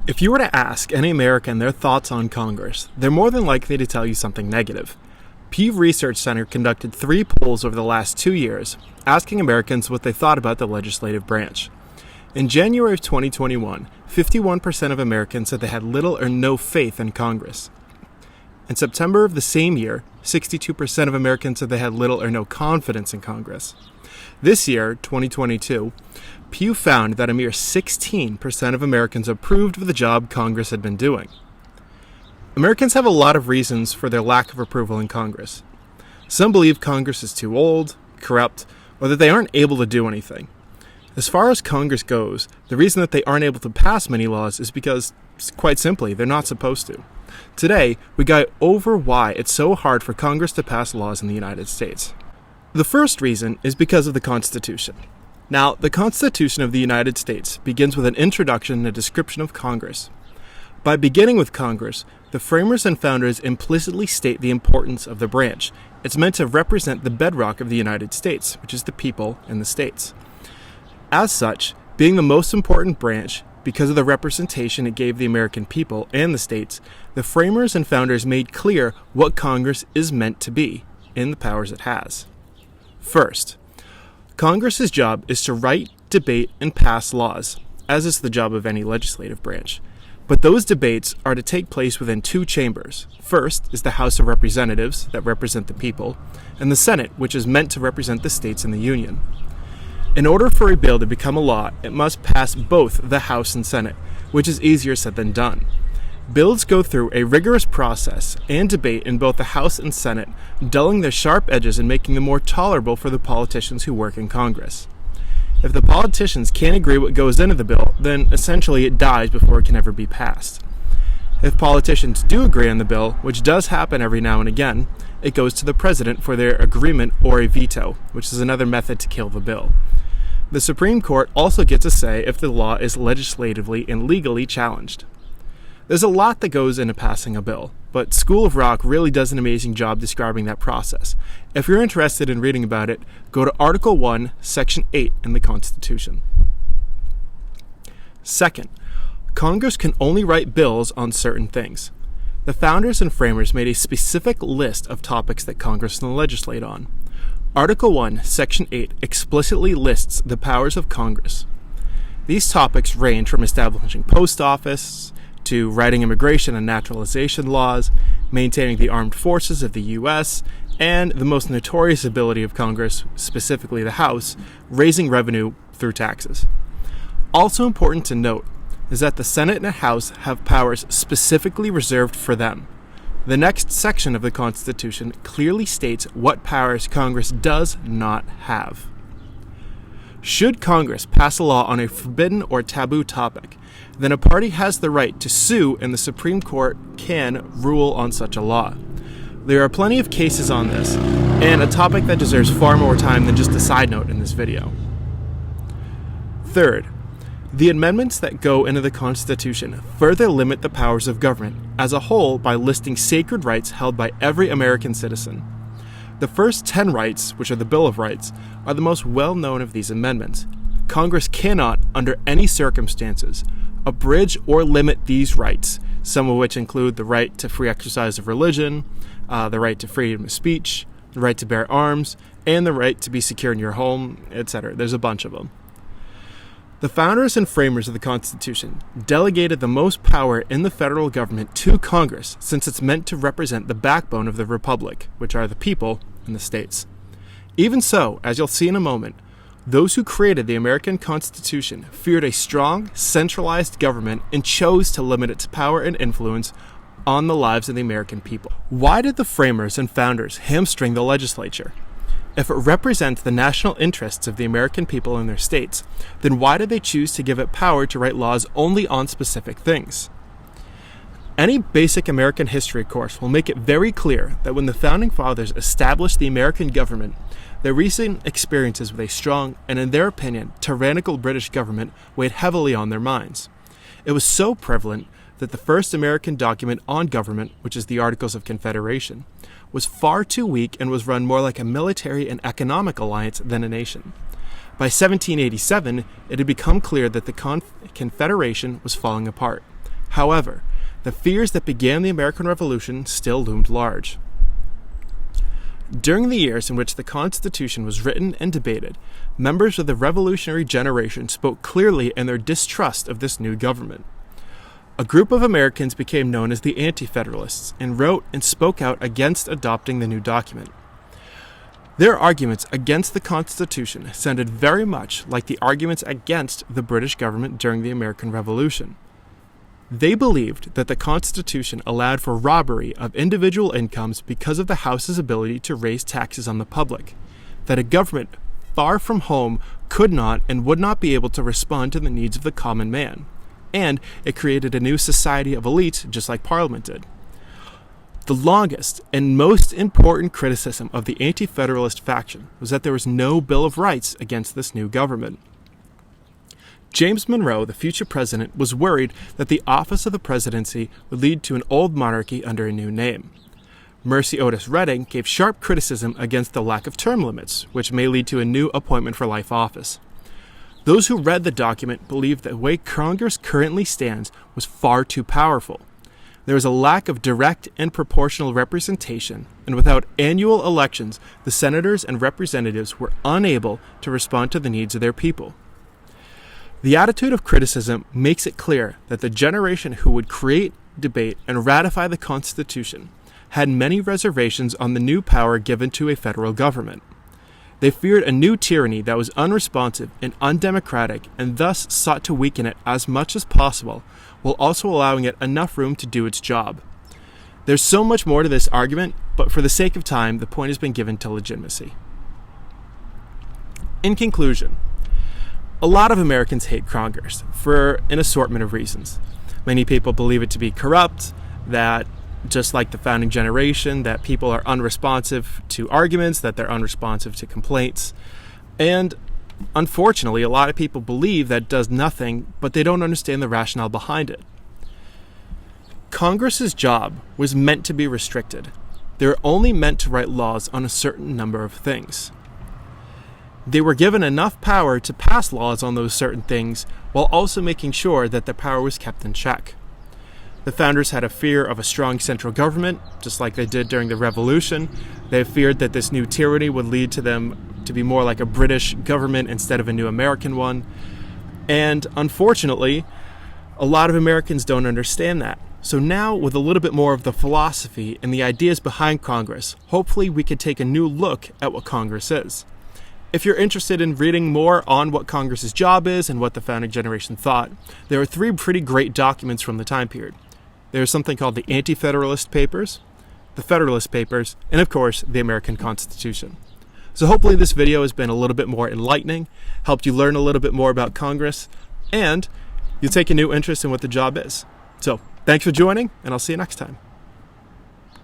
If you were to ask any American their thoughts on Congress, they're more than likely to tell you something negative. Pew Research Center conducted 3 polls over the last 2 years, asking Americans what they thought about the legislative branch. In January of 2021, 51% of Americans said they had little or no faith in Congress. In September of the same year, 62% of Americans said they had little or no confidence in Congress. This year, 2022, Pew found that a mere 16% of Americans approved of the job Congress had been doing. Americans have a lot of reasons for their lack of approval in Congress. Some believe Congress is too old, corrupt, or that they aren't able to do anything. As far as Congress goes, the reason that they aren't able to pass many laws is because, quite simply, they're not supposed to. Today, we go over why it's so hard for Congress to pass laws in the United States. The first reason is because of the Constitution. Now, the Constitution of the United States begins with an introduction and a description of Congress. By beginning with Congress, the framers and founders implicitly state the importance of the branch. It's meant to represent the bedrock of the United States, which is the people and the states. As such, being the most important branch, because of the representation it gave the American people and the states, the framers and founders made clear what Congress is meant to be, and the powers it has. First, Congress's job is to write, debate, and pass laws, as is the job of any legislative branch. But those debates are to take place within 2 chambers. First is the House of Representatives, that represent the people, and the Senate, which is meant to represent the states in the Union. In order for a bill to become a law, it must pass both the House and Senate, which is easier said than done. Bills go through a rigorous process and debate in both the House and Senate, dulling their sharp edges and making them more tolerable for the politicians who work in Congress. If the politicians can't agree what goes into the bill, then essentially it dies before it can ever be passed. If politicians do agree on the bill, which does happen every now and again, it goes to the president for their agreement or a veto, which is another method to kill the bill. The Supreme Court also gets a say if the law is legislatively and legally challenged. There's a lot that goes into passing a bill, but School of Rock really does an amazing job describing that process. If you're interested in reading about it, go to Article 1, Section 8 in the Constitution. Second, Congress can only write bills on certain things. The founders and framers made a specific list of topics that Congress can legislate on. Article 1, Section 8 explicitly lists the powers of Congress. These topics range from establishing post office, to writing immigration and naturalization laws, maintaining the armed forces of the U.S., and the most notorious ability of Congress, specifically the House, raising revenue through taxes. Also important to note is that the Senate and House have powers specifically reserved for them. The next section of the Constitution clearly states what powers Congress does not have. Should Congress pass a law on a forbidden or taboo topic, then a party has the right to sue and the Supreme Court can rule on such a law. There are plenty of cases on this, and a topic that deserves far more time than just a side note in this video. Third, the amendments that go into the Constitution further limit the powers of government as a whole by listing sacred rights held by every American citizen. The first 10 rights, which are the Bill of Rights, are the most well-known of these amendments. Congress cannot, under any circumstances, abridge or limit these rights, some of which include the right to free exercise of religion, the right to freedom of speech, the right to bear arms, and the right to be secure in your home, etc. There's a bunch of them. The founders and framers of the Constitution delegated the most power in the federal government to Congress since it's meant to represent the backbone of the republic, which are the people and the states. Even so, as you'll see in a moment, those who created the American Constitution feared a strong, centralized government and chose to limit its power and influence on the lives of the American people. Why did the framers and founders hamstring the legislature? If it represents the national interests of the American people and their states, then why did they choose to give it power to write laws only on specific things? Any basic American history course will make it very clear that when the Founding Fathers established the American government, their recent experiences with a strong and, in their opinion, tyrannical British government weighed heavily on their minds. It was so prevalent that the first American document on government, which is the Articles of Confederation, was far too weak and was run more like a military and economic alliance than a nation. By 1787, it had become clear that the Confederation was falling apart. However, the fears that began the American Revolution still loomed large. During the years in which the Constitution was written and debated, members of the revolutionary generation spoke clearly in their distrust of this new government. A group of Americans became known as the Anti-Federalists and wrote and spoke out against adopting the new document. Their arguments against the Constitution sounded very much like the arguments against the British government during the American Revolution. They believed that the Constitution allowed for robbery of individual incomes because of the House's ability to raise taxes on the public, that a government far from home could not and would not be able to respond to the needs of the common man, and it created a new society of elites just like Parliament did. The longest and most important criticism of the Anti-Federalist faction was that there was no Bill of Rights against this new government. James Monroe, the future president, was worried that the office of the presidency would lead to an old monarchy under a new name. Mercy Otis Redding gave sharp criticism against the lack of term limits, which may lead to a new appointment for life office. Those who read the document believed that the way Congress currently stands was far too powerful. There was a lack of direct and proportional representation, and without annual elections, the senators and representatives were unable to respond to the needs of their people. The attitude of criticism makes it clear that the generation who would create, debate, and ratify the Constitution had many reservations on the new power given to a federal government. They feared a new tyranny that was unresponsive and undemocratic, and thus sought to weaken it as much as possible, while also allowing it enough room to do its job. There's so much more to this argument, but for the sake of time, the point has been given to legitimacy. In conclusion, a lot of Americans hate Congress for an assortment of reasons. Many people believe it to be corrupt, that just like the founding generation, that people are unresponsive to arguments, that they're unresponsive to complaints. And unfortunately, a lot of people believe that it does nothing, but they don't understand the rationale behind it. Congress's job was meant to be restricted. They were only meant to write laws on a certain number of things. They were given enough power to pass laws on those certain things, while also making sure that the power was kept in check. The founders had a fear of a strong central government, just like they did during the Revolution. They feared that this new tyranny would lead to them to be more like a British government instead of a new American one. And unfortunately, a lot of Americans don't understand that. So now, with a little bit more of the philosophy and the ideas behind Congress, hopefully we could take a new look at what Congress is. If you're interested in reading more on what Congress's job is and what the founding generation thought, there are 3 pretty great documents from the time period. There's something called the Anti-Federalist Papers, the Federalist Papers, and of course, the American Constitution. So hopefully this video has been a little bit more enlightening, helped you learn a little bit more about Congress, and you'll take a new interest in what the job is. So thanks for joining, and I'll see you next time.